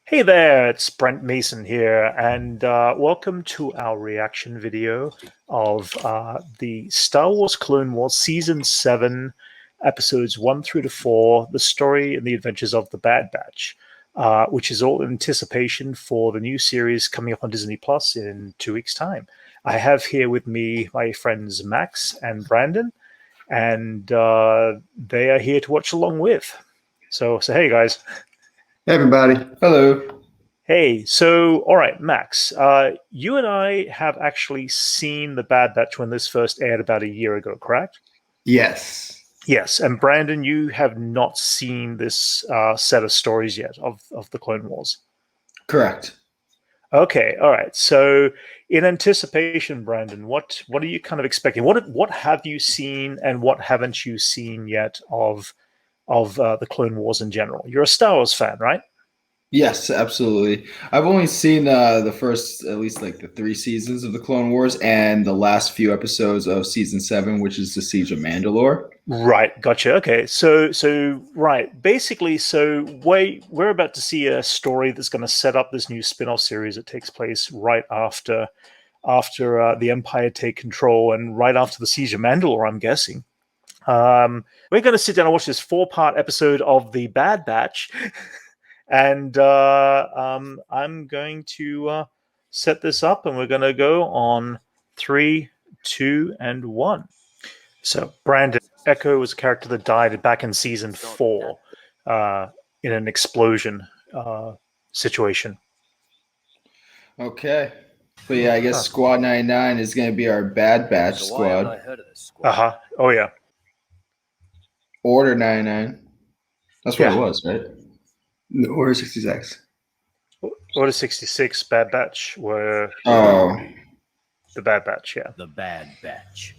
Hey there, it's Brent Mason here, and welcome to our reaction video of the Star Wars Clone Wars Season 7, Episodes 1 through to 4, The Story and the Adventures of the Bad Batch, which is all in anticipation for the new series coming up on Disney Plus in 2 weeks' time. I have here with me my friends Max and Brandon, and they are here to watch along with. So hey guys. Hey everybody. Hello. Hey, so all right, Max, you and I have actually seen The Bad Batch when this first aired about a year ago, correct? Yes. Yes, and Brandon, you have not seen this set of stories yet of the Clone Wars. Correct. Okay, all right. So, in anticipation, Brandon, what are you kind of expecting? What have you seen, and what haven't you seen yet of the Clone Wars in general? You're a Star Wars fan, right? Yes, absolutely. I've only seen the first, at least like the 3 seasons of the Clone Wars, and the last few episodes of season 7, which is the Siege of Mandalore. Right, gotcha. Okay, so right, basically, so we're about to see a story that's going to set up this new spin-off series that takes place right after the Empire take control and right after the Siege of Mandalore, I'm guessing. We're going to sit down and watch this four-part episode of the Bad Batch, and I'm going to set this up, and we're going to go on 3, 2, and 1. So, Brandon, Echo was a character that died back in season 4 in an explosion situation. Okay. But yeah, I guess Huh. Squad 99 is going to be our Bad Batch squad. Uh huh. Oh, yeah. Order 99. That's what it Yeah. was, right? No, Order 66. Order 66, Bad Batch were Oh. the Bad Batch, yeah. The Bad Batch.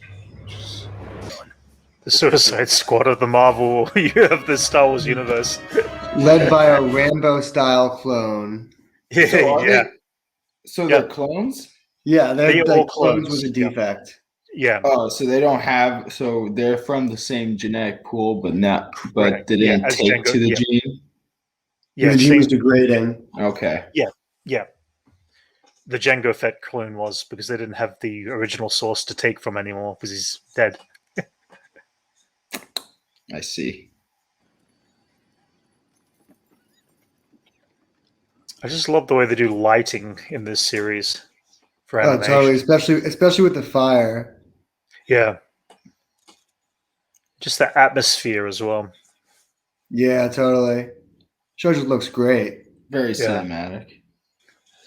The Suicide Squad of the Marvel of the Star Wars universe. Led by a Rambo-style clone. Yeah, So yeah. they're clones? Yeah, they're They like all clones clones, with a yeah. defect. Yeah. Oh, so they don't have. So they're from the same genetic pool, but Correct. they didn't Yeah, as take Django, to the yeah. gene. Yeah, the gene was same. degrading. Okay. Yeah. The Jango Fett clone was because they didn't have the original source to take from anymore because he's dead. I see. I just love the way they do lighting in this series for Oh, animation. totally. Especially with the fire. Yeah. Just the atmosphere as well. Yeah, totally. Show just looks great. Very Yeah. cinematic.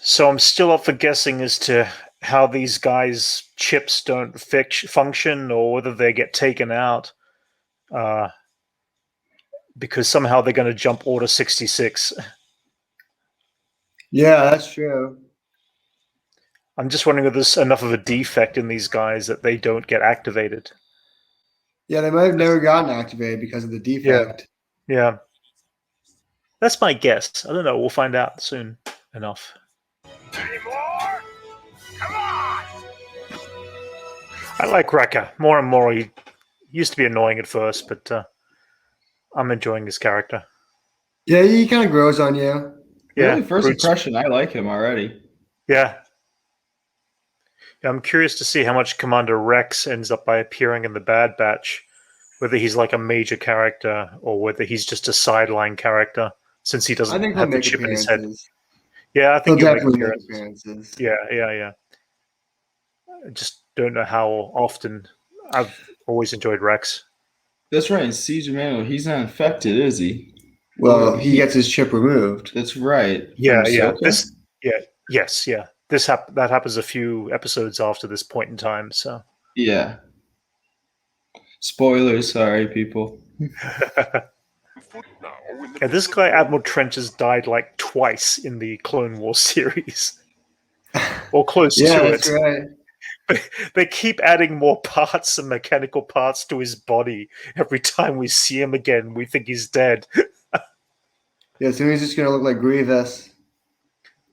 So I'm still up for guessing as to how these guys' chips don't function or whether they get taken out. Because somehow they're going to jump Order 66. Yeah, that's true. I'm just wondering if there's enough of a defect in these guys that they don't get activated. Yeah, they might have never gotten activated because of the defect. Yeah. That's my guess. I don't know. We'll find out soon enough. Any more? Come on! I like Wrecker more and more. He used to be annoying at first, but I'm enjoying his character. Yeah, he kind of grows on you. Yeah. Really, first impression, I like him already. Yeah. I'm curious to see how much Commander Rex ends up by appearing in the Bad Batch, whether he's like a major character or whether he's just a sideline character since he I doesn't think he'll have the make chip in his head. appearances. Yeah, I He'll think he'll definitely make make appearances. appearances. Yeah. I just don't know how often. I've always enjoyed Rex. That's right. In Siege of Mandalore, he's not infected, is he? Well, he gets his chip removed. That's right. Yeah. Ahsoka? Yes. That happens a few episodes after this point in time. So. Yeah. Spoilers, sorry, people. Yeah, this guy Admiral Trench has died like twice in the Clone Wars series, or close Yeah, to that's it. right. They keep adding more parts and mechanical parts to his body. Every time we see him again, we think he's dead. Yeah, so he's just gonna look like Grievous.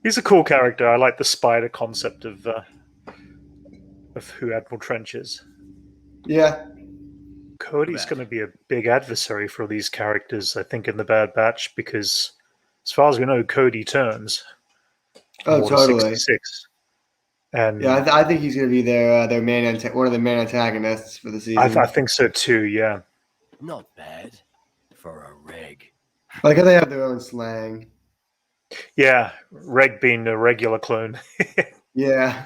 He's a cool character. I like the spider concept of who Admiral Trench is. Yeah. Cody's going to be a big adversary for these characters, I think, in the Bad Batch because as far as we know, Cody turns. Oh, Order totally. 66. And Yeah, I think he's going to be their one of the main antagonists for the season. I think so too. Yeah. Not bad for a reg. I like how they have their own slang. Yeah, Reg being a regular clone. Yeah.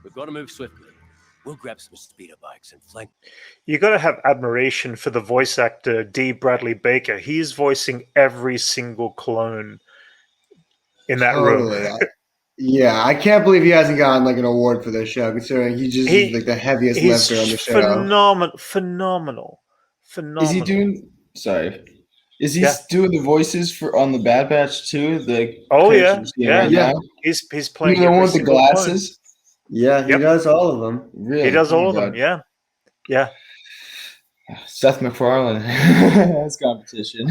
We've got to move swiftly. We'll grab some speeder bikes and flank. You got to have admiration for the voice actor D. Bradley Baker. He's voicing every single clone in that room. Yeah, I can't believe he hasn't gotten like an award for this show, considering he just is like the heaviest He's lifter on the show. phenomenal. Is he doing? Sorry, is he doing the voices for on the Bad Batch too? The characters we're seeing right now? He's playing Even the one with the single glasses. clone. Yeah, he does all of them. Really, he does all of them. Yeah, yeah. Seth MacFarlane has competition.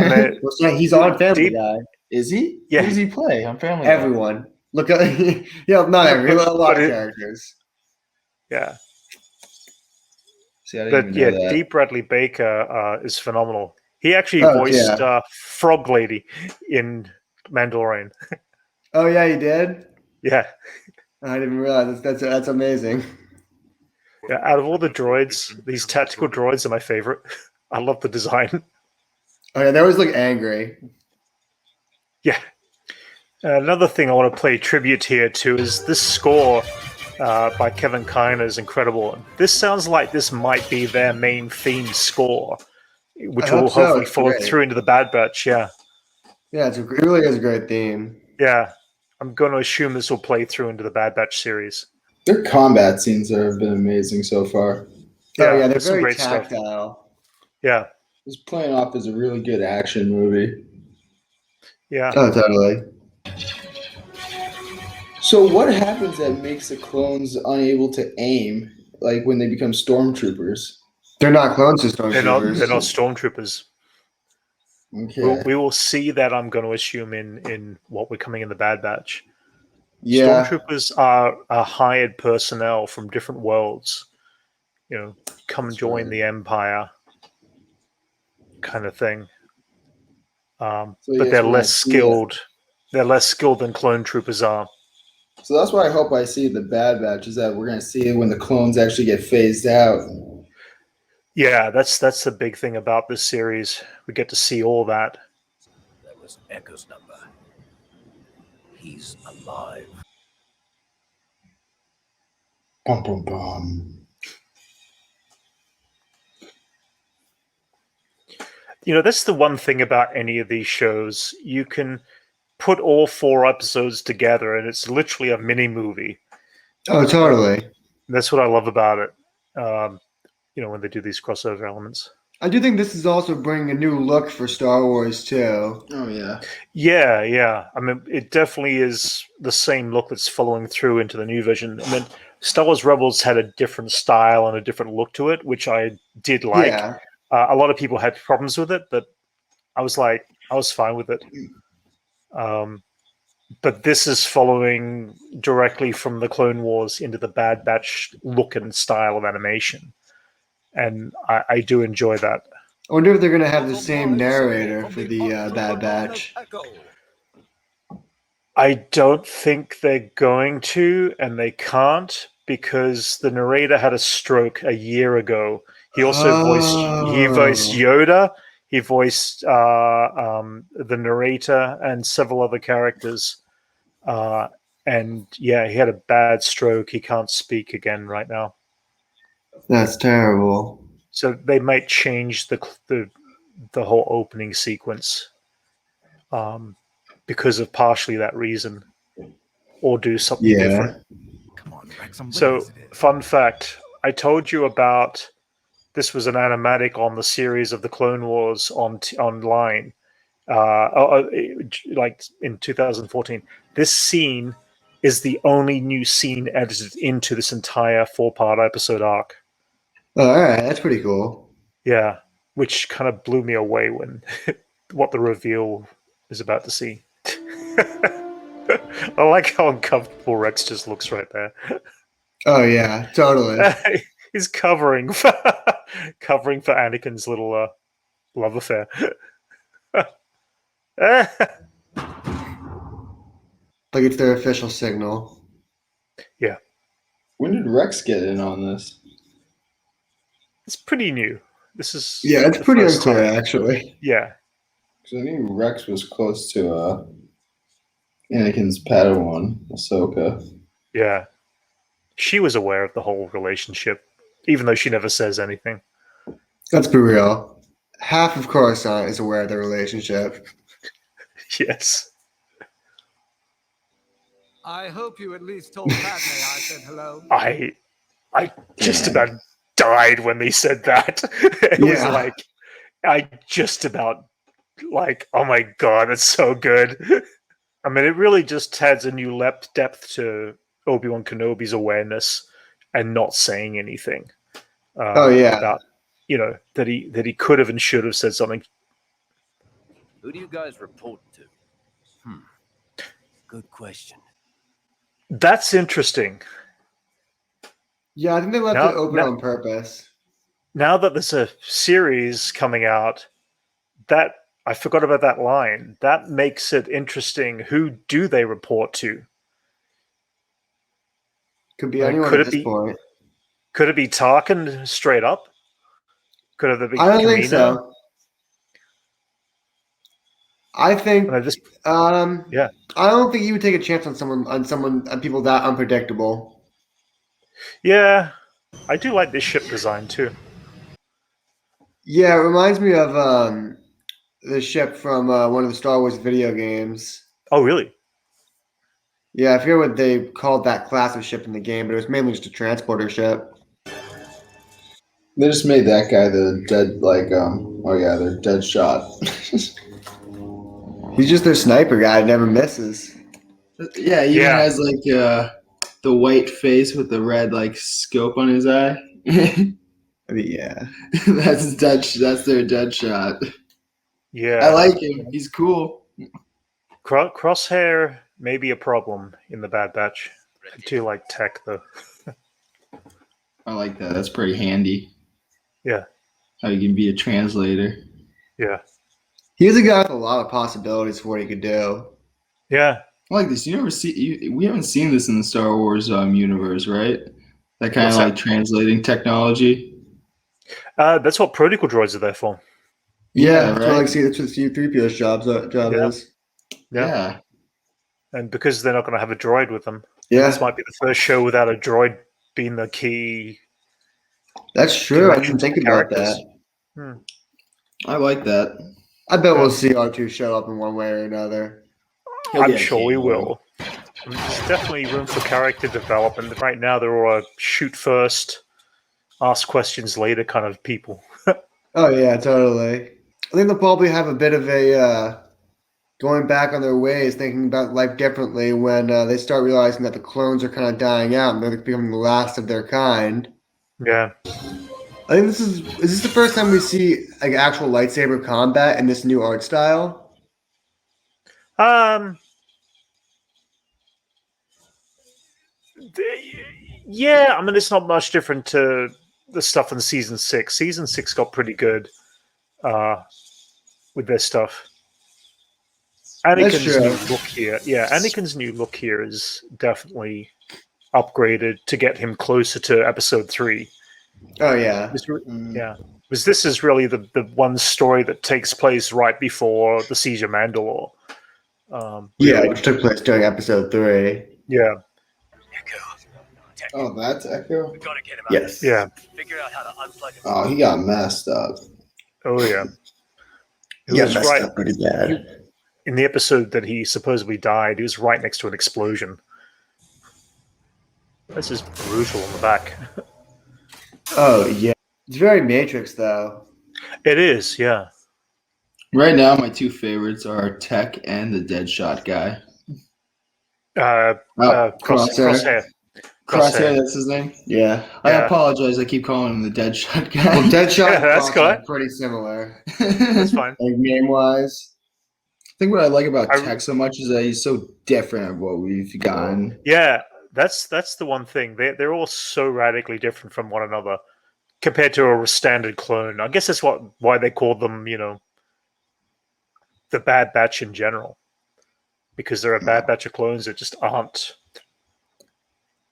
He's on Family Guy. Is he? Yeah. Who does he play on Family Guy? Everyone. Look at not everyone. A lot of characters. Yeah. See, I didn't even know that. D. Bradley Baker is phenomenal. He actually voiced Frog Lady in Mandalorian. Oh yeah, he did. Yeah. I didn't realize that's amazing. Yeah, out of all the droids, these tactical droids are my favorite. I love the design. Oh yeah, they always look angry. Yeah. Another thing I want to play tribute here to is this score by Kevin Kiner is incredible. This sounds like this might be their main theme score, which will hopefully follow through into the Bad Batch. Yeah. Yeah, it really is a great theme. Yeah. I'm going to assume this will play through into the Bad Batch series. Their combat scenes have been amazing so far. Yeah, they're very tactile. Stuff. Yeah. It's playing off as a really good action movie. Yeah. Oh, totally. So what happens that makes the clones unable to aim, like when they become stormtroopers? They're not clones to stormtroopers. They're not stormtroopers. Okay. We will see that, I'm going to assume, in what we're coming in the Bad Batch. Yeah. Stormtroopers are hired personnel from different worlds. You know, come join the Empire kind of thing. But they're less skilled. They're less skilled than clone troopers are. So that's why I hope I see the Bad Batch, is that we're going to see when the clones actually get phased out. Yeah, that's the big thing about this series. We get to see all that. That was Echo's number. He's alive. Bum, bum, bum. You know, that's the one thing about any of these shows. You can put all 4 episodes together, and it's literally a mini movie. Oh, totally. And that's what I love about it. You know, when they do these crossover elements. I do think this is also bringing a new look for Star Wars too. Oh yeah. Yeah. I mean, it definitely is the same look that's following through into the new vision. I mean, Star Wars Rebels had a different style and a different look to it, which I did like. Yeah. A lot of people had problems with it, but I was fine with it. But this is following directly from the Clone Wars into the Bad Batch look and style of animation. And I do enjoy that. I wonder if they're going to have the same narrator for the Bad Batch. I don't think they're going to, and they can't, because the narrator had a stroke a year ago. He also voiced Yoda. He voiced the narrator and several other characters. And yeah, he had a bad stroke. He can't speak again right now. That's terrible. So they might change the whole opening sequence because of partially that reason, or do something different. Come on, Rex, so, fun fact: I told you about this was an animatic on the series of the Clone Wars online, like in 2014. This scene is the only new scene edited into this entire 4-part episode arc. Oh, all right, that's pretty cool. Yeah, which kind of blew me away when what the reveal is about to see. I like how uncomfortable Rex just looks right there. Oh yeah, totally. He's covering for Anakin's little love affair. Like it's their official signal. When did Rex get in on this? It's pretty new. This is Yeah, it's the pretty first unclear, time. actually. Yeah, Because I knew Rex was close to Anakin's Padawan, Ahsoka. yeah. She was aware of the whole relationship, even though she never says anything. Let's be real. Half of Coruscant is aware of their relationship. Yes. I hope you at least told Padme I said hello. I just Yeah. about died when they said that. It was Yeah. like I just about like, oh my god, that's so good. I mean, it really just adds a new depth to Obi-Wan Kenobi's awareness and not saying anything. Oh, yeah. About that he could have and should have said something. Who do you guys report to? Good question. That's interesting. Yeah, I think they left Now- it open now- on purpose. Now that there's a series coming out, that I forgot about that line. That makes it interesting. Who do they report to? Could be Like, anyone could at it this be- point. Could it be Tarkin straight up? Could it be I don't think Kamino? so. I think I mean, this, Yeah. I don't think you would take a chance on people that unpredictable. yeah, I do like this ship design too. Yeah, it reminds me of the ship from one of the Star Wars video games. Oh, really? Yeah, I forget what they called that class of ship in the game, but it was mainly just a transporter ship. They just made that guy the dead, their dead shot. He's just their sniper guy, never misses. Yeah, he even Yeah. has the white face with the red scope on his eye. I mean, yeah. That's their dead shot. Yeah. I like him. He's cool. Crosshair may be a problem in the Bad Batch. I do like tech though. I like that. That's pretty handy. Yeah. How you can be a translator. Yeah. He's a guy with a lot of possibilities for what he could do. Yeah. I like this. We haven't seen this in the Star Wars universe, right? That kind What's of that? translating technology. That's what protocol droids are there for. Yeah, right. that's what C-3PO's job Yeah. is. Yeah. And because they're not going to have a droid with them, Yeah, this might be the first show without a droid being the key. that's true. I connection didn't to think about characters. that. I like that. I bet we'll see R2 show up in one way or another. He'll I'm get a sure we cameo. will. I mean, there's definitely room for character development. Right now, they're all shoot first, ask questions later kind of people. Oh yeah, totally. I think they'll probably have a bit of a going back on their ways, thinking about life differently when they start realizing that the clones are kind of dying out and they're becoming the last of their kind. Yeah. I think is this the first time we see like actual lightsaber combat in this new art style? Yeah, I mean, it's not much different to the stuff in season 6. Season 6 got pretty good with their stuff. Anakin's true. new look here, Anakin's new look here is definitely upgraded to get him closer to Episode 3. Oh yeah, Yeah, because this is really the one story that takes place right before the Siege of Mandalore. yeah, really. which took place during Episode 3. Yeah, Oh, that's Echo? We gotta get him out. Yes. yeah. Figure out how to unplug him. Oh, he got messed up. Oh, yeah. It Yeah, was messed right up pretty bad. in the episode that he supposedly died. He was right next to an explosion. This is brutal on the back. Oh yeah, it's very Matrix though. It is, yeah. Right now, my two favorites are Tech and the Deadshot guy. Crosshair. Crosshair. Crosshair, that's his name? Yeah. I Yeah. apologize. I keep calling him the Deadshot guy. Well, Deadshot Yeah, and that's Crosshair good. are pretty similar, That's fine. like name wise. I think what I like about I- Tech so much is that he's so different of what we've gotten. Yeah, that's the one thing. They're all so radically different from one another compared to a standard clone. I guess that's why they called them, the Bad Batch in general. because there are a bad batch of clones that just aren't.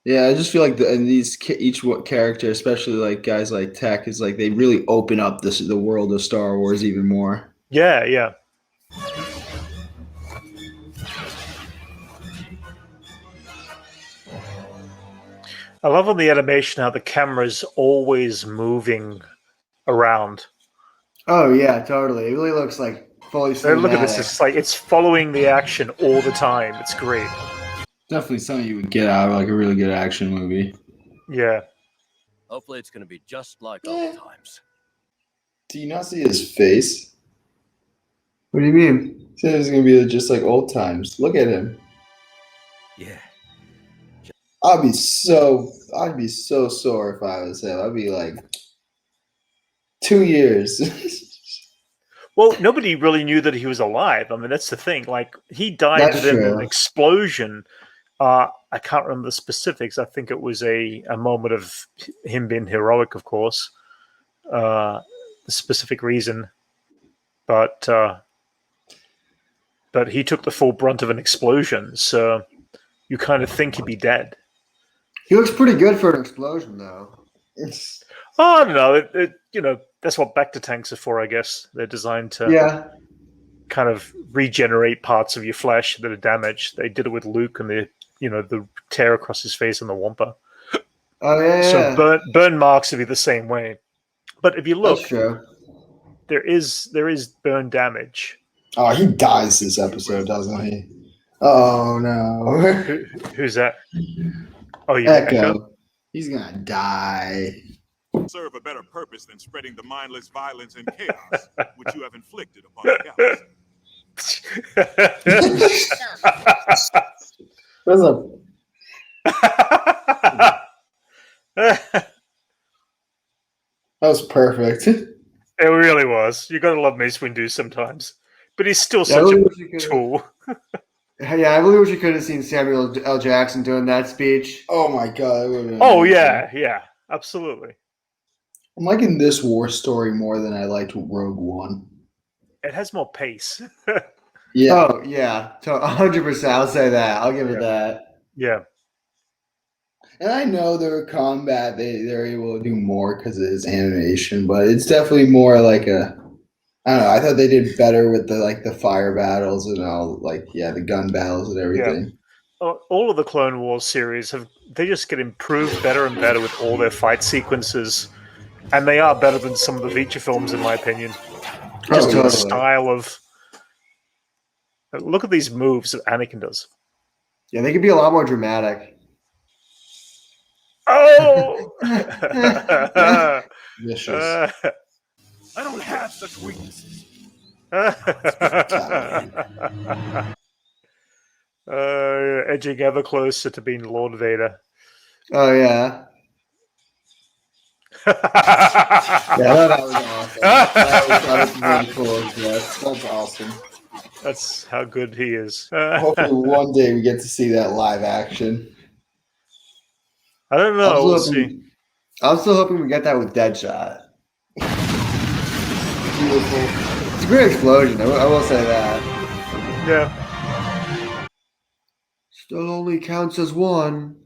Yeah, I just feel like each character, especially like guys like Tech, is like they really open up the world of Star Wars even more. Yeah, yeah. I love on the animation how the camera's always moving around. Oh yeah, totally. It really looks like fully So look at this; cinematic. it's like it's following the action all the time. It's great. Definitely something you would get out of like a really good action movie. Yeah. Hopefully, it's going to be just like old times. Do you not see his face? What do you mean? He said it's gonna be just like old times. Look at him. Yeah. I'd be so sore if I was him. I'd be like 2 years. Well, nobody really knew that he was alive. I mean, that's the thing. Like, he died That's within true. an explosion. I can't remember the specifics. I think it was a moment of him being heroic, of course. The specific reason, but he took the full brunt of an explosion. So you kind of think he'd be dead. He looks pretty good for an explosion, though. Oh, I don't know. You know, that's what Bacta tanks are for, I guess. They're designed to Yeah. kind of regenerate parts of your flesh that are damaged. They did it with Luke and the tear across his face and the Wampa. Oh yeah. So Yeah. burn marks would be the same way. But if you look, That's true. there is burn damage. Oh, he dies this episode, doesn't he? Oh no. Who's that? Oh, yeah, Echo. Echo. He's gonna die. Serve a better purpose than spreading the mindless violence and chaos which you have inflicted upon the galaxy. What's up? That was perfect. It really was. You gotta love Mace Windu sometimes, but he's still Yeah, I such really a wish you could've- tool. Yeah, I really wish you could have seen Samuel L. Jackson doing that speech. Oh my god. That would've been Oh amazing. yeah, absolutely. I'm liking this war story more than I liked Rogue One. It has more pace. Yeah. Oh yeah, 100%. I'll say that. I'll give it that. Yeah, And I know their combat, they're able to do more because of his animation, but it's definitely more like I don't know. I thought they did better with the fire battles and all, the gun battles and everything. all of the Clone Wars series they just get improved better and better with all their fight sequences, and they are better than some of the feature films, in my opinion. Just totally. the style of look at these moves that Anakin does. Yeah, they could be a lot more dramatic. Oh. Vicious. I don't have such weaknesses. Edging ever closer to being Lord Vader. Oh yeah. Yeah, that was awesome. That was really cool. Yes. That's awesome. That's how good he is. Hopefully one day we get to see that live action. I don't know. We'll see. I'm still hoping we get that with Deadshot. Beautiful. It's a great explosion. I will say that. Yeah. Still only counts as one.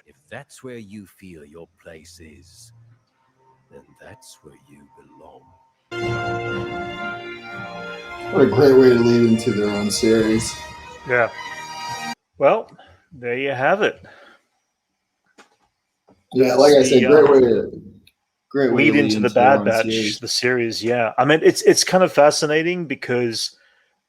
If that's where you feel your place is, then that's where you belong. What a great way to lead into their own series. Yeah. Well, there you have it. Yeah, like I said, great way Lead to into the their Bad own Batch, series. the series. Yeah, I mean, it's kind of fascinating because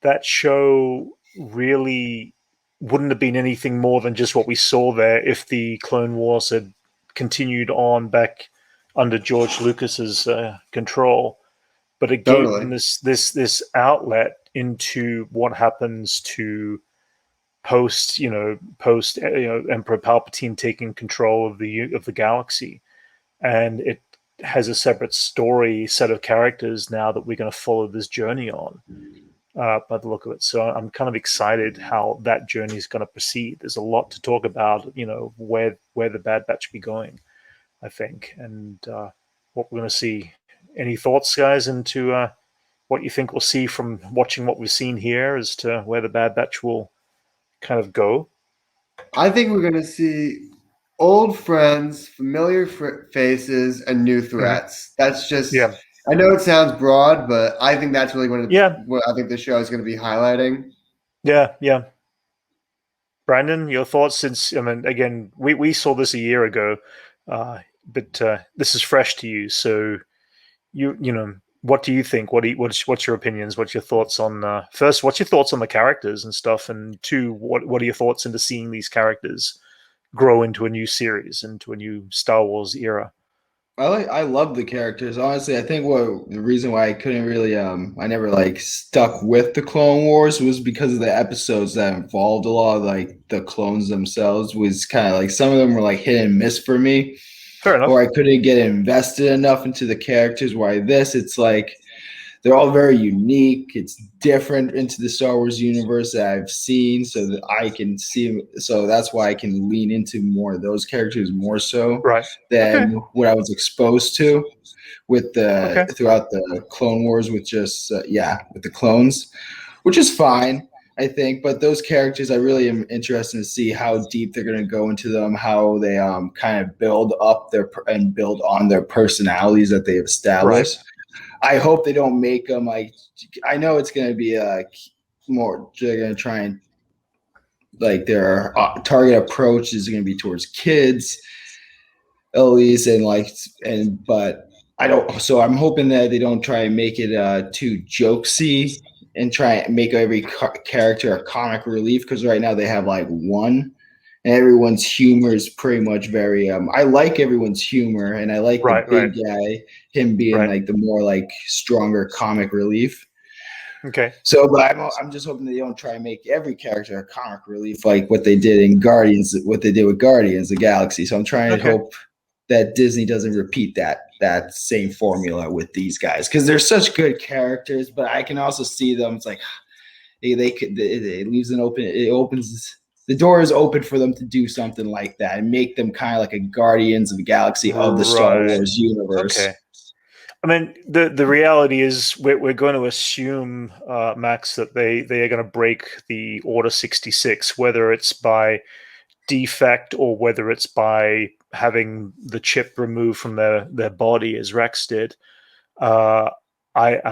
that show really wouldn't have been anything more than just what we saw there if the Clone Wars had continued on back under George Lucas's control. But it gave them this outlet into what happens to post Emperor Palpatine taking control of the galaxy, and it has a separate story set of characters now that we're going to follow this journey on. By the look of it, so I'm kind of excited how that journey is going to proceed. There's a lot to talk about, where the Bad Batch be going, I think, and what we're going to see. Any thoughts, guys, into what you think we'll see from watching what we've seen here as to where the Bad Batch will kind of go? I think we're going to see old friends, familiar faces, and new threats. That's just. Yeah. I know it sounds broad, but I think that's really Yeah. what I think the show is going to be highlighting. Yeah. Brandon, your thoughts? Since I mean, again, we saw this a year ago, but this is fresh to you. So you know, what do you think? What's your opinions? What's your thoughts on first? What's your thoughts on the characters and stuff? And two, what are your thoughts into seeing these characters grow into a new series, into a new Star Wars era? I love the characters. Honestly, I think what the reason why I couldn't really I never like stuck with the Clone Wars was because of the episodes that involved a lot of like the clones themselves was kind of like some of them were like hit and miss for me, Fair enough. or I couldn't get invested enough into the characters. Why this? It's like they're all very unique. It's different into the Star Wars universe that I've seen, so that I can see. So that's why I can lean into more of those characters more so Right. than Okay. what I was exposed to with the Okay. throughout the Clone Wars with just with the clones, which is fine. I think, but those characters, I really am interested to see how deep they're going to go into them, how they kind of build up and build on their personalities that they've established. I hope they don't make them like. I know it's going to be more. They're going to try and like their target approach is going to be towards kids, at least, but I don't. So I'm hoping that they don't try and make it too jokesy and try and make every character a comic relief, because right now they have like one. And everyone's humor is pretty much very. I like everyone's humor, and I like the big guy, him being like the more like stronger comic relief. Okay. So, but I'm just hoping they don't try and make every character a comic relief like what they did in Guardians, what they did with Guardians of the Galaxy. So I'm trying to hope that Disney doesn't repeat that same formula with these guys, because they're such good characters. But I can also see them. It's like they could. It leaves an open. It opens. The door is open for them to do something like that and make them kind of like a Guardians of the Galaxy of the Star Wars universe. Okay. I mean, the reality is we're going to assume, Max, that they are going to break the Order 66, whether it's by defect or whether it's by having the chip removed from their body, as Rex did. I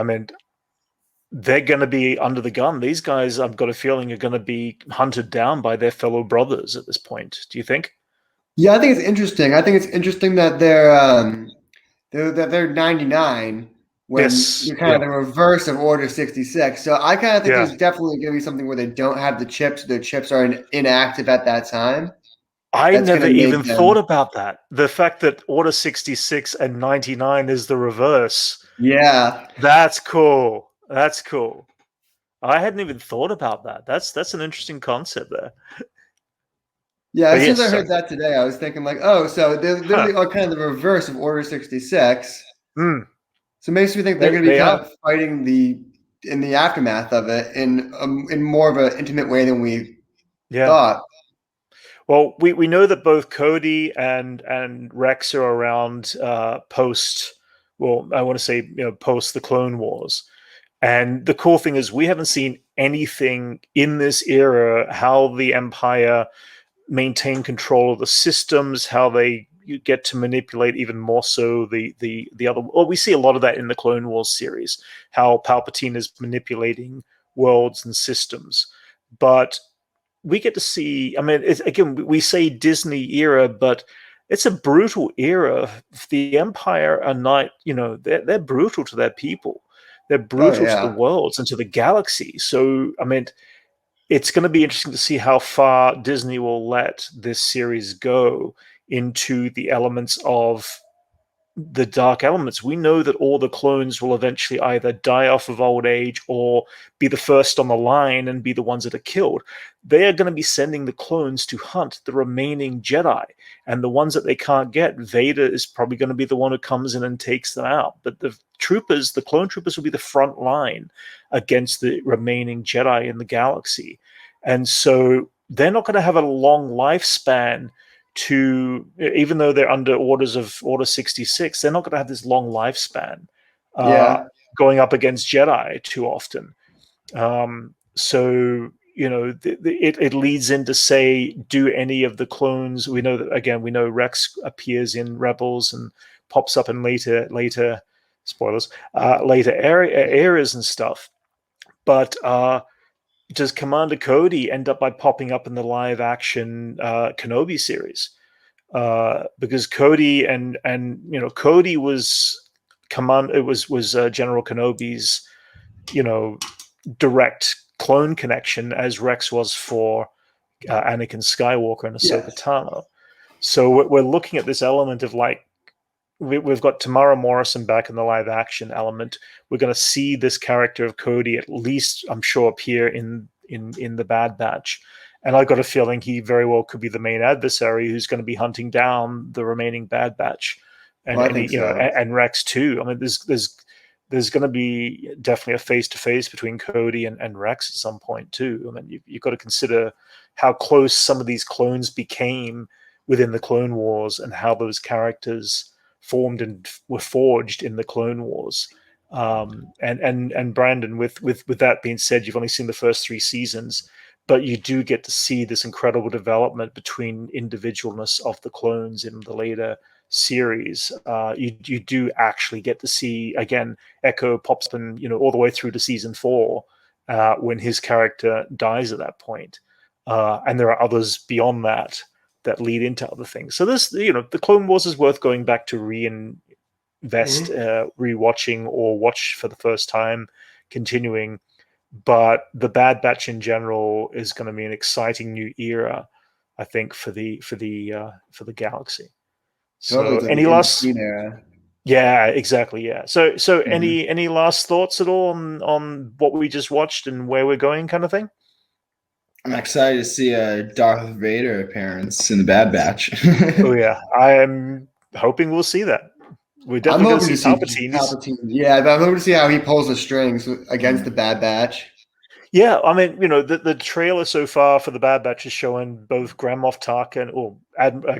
mean, they're going to be under the gun. These guys, I've got a feeling, are going to be hunted down by their fellow brothers at this point. Do you think? Yeah, I think it's interesting. I think it's interesting that they're 99 when you're kind of the reverse of Order 66. So I kind of think there's definitely going to be something where they don't have the chips. Their chips are inactive at that time. I never even thought about that. The fact that Order 66 and 99 is the reverse. Yeah. That's cool. That's cool. I hadn't even thought about that. That's an interesting concept there. Yeah, as soon as I heard that today, I was thinking like, oh, so they are kind of the reverse of Order 66. So it makes me think they're going to be kind of fighting in the aftermath of it in more of an intimate way than we thought. Well, we know that both Cody and Rex are around post. Well, I want to say post the Clone Wars. And the cool thing is we haven't seen anything in this era how the Empire maintain control of the systems, how they get to manipulate even more so the other. Well, we see a lot of that in the Clone Wars series, how Palpatine is manipulating worlds and systems. But we get to see, I mean, again, we say Disney era, but it's a brutal era. The Empire are not, they're brutal to their people. They're brutal to the worlds and to the galaxy. So, I mean, it's going to be interesting to see how far Disney will let this series go into the elements of the dark elements. We know that all the clones will eventually either die off of old age or be the first on the line and be the ones that are killed. They are going to be sending the clones to hunt the remaining Jedi, and the ones that they can't get, Vader is probably going to be the one who comes in and takes them out. But the clone troopers will be the front line against the remaining Jedi in the galaxy. And so they're not going to have a long lifespan even though they're under orders of Order 66, they're not going to have this long lifespan going up against Jedi too often. So you know, it leads into say, do any of the clones? We know that again. We know Rex appears in Rebels and pops up in later spoilers, later eras and stuff. But does Commander Cody end up by popping up in the live action Kenobi series? Because Cody and you know, Cody was General Kenobi's, you know, direct clone connection, as Rex was for Anakin Skywalker and Ahsoka Tano. So we're looking at this element of like, we've got Tamara Morrison back in the live action element. We're going to see this character of Cody at least, I'm sure, appear in the Bad Batch. And I've got a feeling he very well could be the main adversary who's going to be hunting down the remaining Bad Batch, and, Well, I and think you know, so. and Rex too. I mean, there's going to be definitely a face-to-face between Cody and Rex at some point too. I mean, you've got to consider how close some of these clones became within the Clone Wars, and how those characters formed and were forged in the Clone Wars. And Brandon, with that being said, you've only seen the first 3 seasons, but you do get to see this incredible development between individualness of the clones in the later series. You do actually get to see again Echo pops up, and you know, all the way through to season 4 when his character dies at that point. And there are others beyond that lead into other things. So this, you know, the Clone Wars is worth going back to reinvest, rewatching, or watch for the first time, continuing. But the Bad Batch in general is going to be an exciting new era, I think, for the galaxy. So Totally, it's like any an last? in-between era. Yeah, exactly. Yeah. So any last thoughts at all on what we just watched and where we're going, kind of thing? I'm excited to see a Darth Vader appearance in the Bad Batch. Oh yeah, I am hoping we'll see that. We're I'm definitely going hoping to to see see Palpatine. Palpatine. Yeah, but I'm hoping to see how he pulls the strings against the Bad Batch. Yeah, I mean, you know, the trailer so far for the Bad Batch is showing both Grand Moff Tarkin, or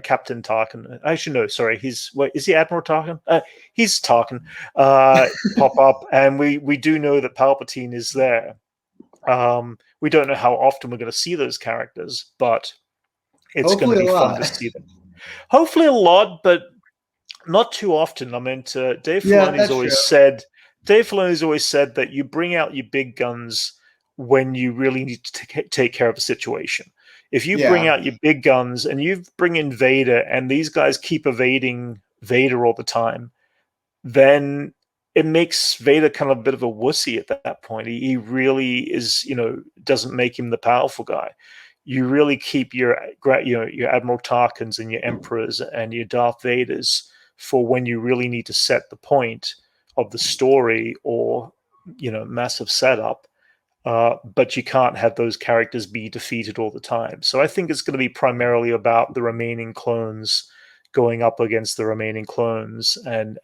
Captain Tarkin. Actually, no, sorry, is he Admiral Tarkin? He's Tarkin. Pop up, and we do know that Palpatine is there. We don't know how often we're going to see those characters, but it's going to Hopefully be a fun lot. to see them. Hopefully a lot, but not too often. I mean, Dave Yeah, Filoni's that's always true. said. Dave Filoni's always said that you bring out your big guns when you really need to take care of a situation. If you bring Yeah. out your big guns and you bring in Vader, and these guys keep evading Vader all the time, then it makes Vader kind of a bit of a wussy at that point. He really is, you know, doesn't make him the powerful guy. You really keep your Admiral Tarkins and your Emperors and your Darth Vaders for when you really need to set the point of the story, or, you know, massive setup. But you can't have those characters be defeated all the time. So I think it's going to be primarily about the remaining clones going up against the remaining clones, and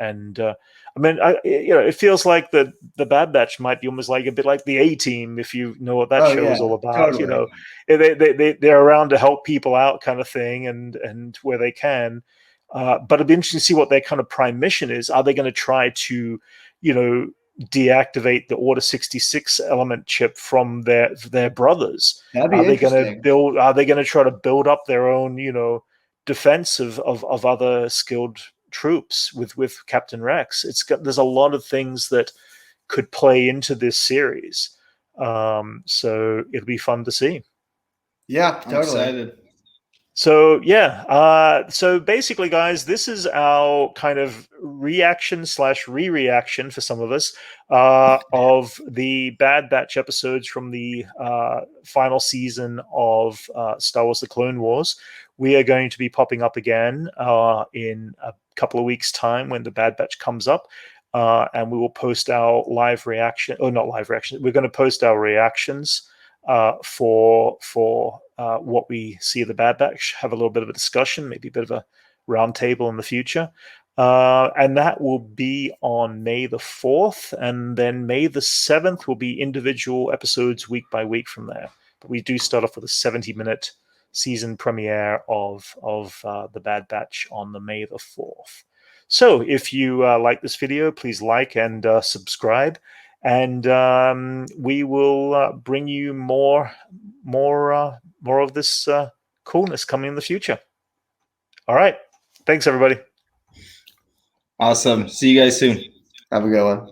I mean, you know, it feels like the Bad Batch might be almost like a bit like the A-Team, if you know what that Oh show yeah, is all about. totally. You know, they're around to help people out, kind of thing, and where they can. But it'd be interesting to see what their kind of prime mission is. Are they going to try to, you know, deactivate the Order 66 element chip from their brothers? That'd be Are they going to interesting. build? Are they going to try to build up their own, you know, defense of other skilled troops with Captain Rex? There's a lot of things that could play into this series. So it'll be fun to see. Yeah, I'm totally. excited. So yeah, so basically, guys, this is our kind of reaction / re-reaction for some of us of the Bad Batch episodes from the final season of Star Wars: The Clone Wars. We are going to be popping up again in a couple of weeks' time when the Bad Batch comes up, and we will post our live reaction, or not live reaction. We're going to post our reactions for what we see of the Bad Batch, have a little bit of a discussion, maybe a bit of a roundtable in the future. And that will be on May the 4th. And then May the 7th will be individual episodes week by week from there. But we do start off with a 70-minute season premiere of the Bad Batch on the May the 4th. So if you like this video, please like and subscribe. And we will bring you more more of this coolness coming in the future. All right. Thanks, everybody. Awesome. See you guys soon. Have a good one.